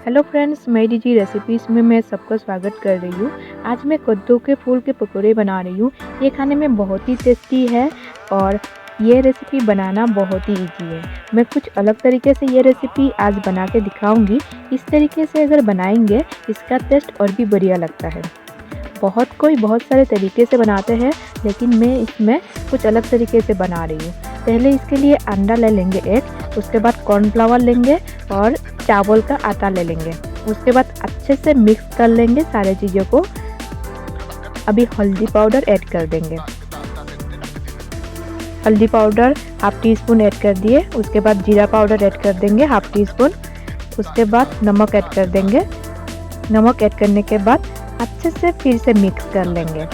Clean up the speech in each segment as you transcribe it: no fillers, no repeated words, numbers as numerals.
Hello friends, मेरी जी recipes में मैं सबका स्वागत कर रही हूँ। आज मैं कद्दू के फूल के पकौड़े बना रही हूँ। ये खाने में बहुत ही टेस्टी है और ये रेसिपी बनाना बहुत ही इजी है। मैं कुछ अलग तरीके से ये रेसिपी आज बना के दिखाऊंगी। इस तरीके से अगर बनाएंगे इसका टेस्ट और भी बढ़िया लगता है। बहुत सारे तरीके से बनाते हैं, लेकिन मैं इसमें कुछ अलग तरीके से बना रही हूँ। पहले इसके लिए अंडा ले लेंगे एक, उसके बाद कॉर्नफ्लावर लेंगे और चावल का आटा ले लेंगे। उसके बाद अच्छे से मिक्स कर लेंगे सारे चीज़ों को। अभी हल्दी पाउडर ऐड कर देंगे। हल्दी powder half tea spoon add कर दिए। उसके बाद जीरा पाउडर ऐड कर देंगे हाफ टी स्पून। उसके बाद नमक ऐड कर देंगे। नमक ऐड करने के बाद अच्छे से फिर से मिक्स कर लेंगे।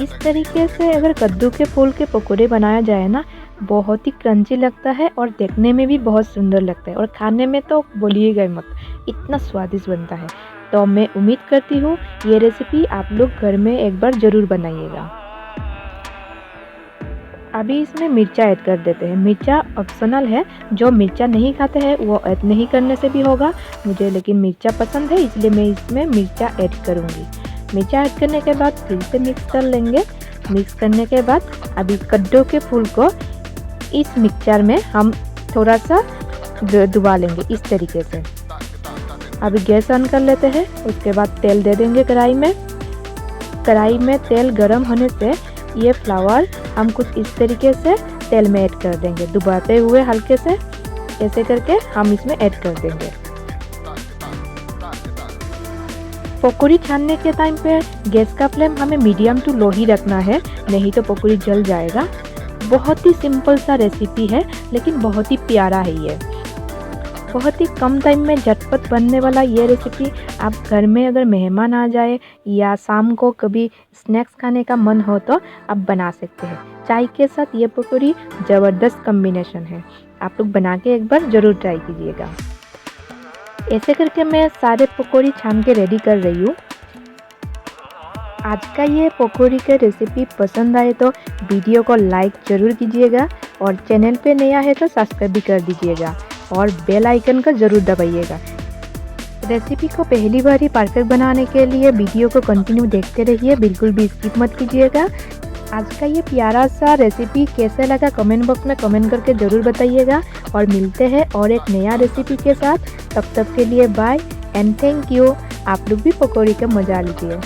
इस तरीके से अगर कद्दू के फूल के पकौड़े बनाया जाए ना, बहुत ही क्रंची लगता है और देखने में भी बहुत सुंदर लगता है और खाने में तो बोलिएगा मत, इतना स्वादिष्ट बनता है। तो मैं उम्मीद करती हूँ ये रेसिपी आप लोग घर में एक बार ज़रूर बनाइएगा। अभी इसमें मिर्चा ऐड कर देते हैं। मिर्चा ऑप्शनल है, जो मिर्चा नहीं खाते हैं वो ऐड नहीं करने से भी होगा। मुझे लेकिन मिर्चा पसंद है, इसलिए मैं इसमें मिर्चा ऐड करूँगी। मिर्चा ऐड करने के बाद फिर से मिक्स कर लेंगे। मिक्स करने के बाद अभी कद्दू के फूल को इस मिक्सचर में हम थोड़ा सा डुबा लेंगे इस तरीके से। अभी गैस ऑन कर लेते हैं। उसके बाद तेल दे देंगे कढ़ाई में। कढ़ाई में तेल गरम होने से ये फ्लावर हम कुछ इस तरीके से तेल में ऐड कर देंगे, डुबाते हुए हल्के से ऐसे करके हम इसमें ऐड कर देंगे। पकौड़ी छानने के टाइम पे गैस का फ्लेम हमें मीडियम टू लो ही रखना है, नहीं तो पकौड़ी जल जाएगा। बहुत ही सिंपल सा रेसिपी है, लेकिन बहुत ही प्यारा है ये। बहुत ही कम टाइम में झटपट बनने वाला ये रेसिपी आप घर में अगर मेहमान आ जाए या शाम को कभी स्नैक्स खाने का मन हो तो आप बना सकते हैं। चाय के साथ ये पकौड़ी ज़बरदस्त कॉम्बिनेशन है। आप लोग बना के एक बार ज़रूर ट्राई कीजिएगा। ऐसे करके मैं सारे पकौड़ी छान के रेडी कर रही हूँ। आज का ये पकौड़ी का रेसिपी पसंद आए तो वीडियो को लाइक ज़रूर कीजिएगा और चैनल पे नया है तो सब्सक्राइब भी कर दीजिएगा और बेल आइकन का ज़रूर दबाइएगा। रेसिपी को पहली बार ही परफेक्ट बनाने के लिए वीडियो को कंटिन्यू देखते रहिए, बिल्कुल भी स्किप मत कीजिएगा। आज का ये प्यारा सा रेसिपी कैसे लगा कमेंट बॉक्स में कमेंट करके ज़रूर बताइएगा और मिलते हैं और एक नया रेसिपी के साथ। तब तक के लिए बाय एंड थैंक यू। आप लोग भी पकौड़ी का मज़ा लीजिए।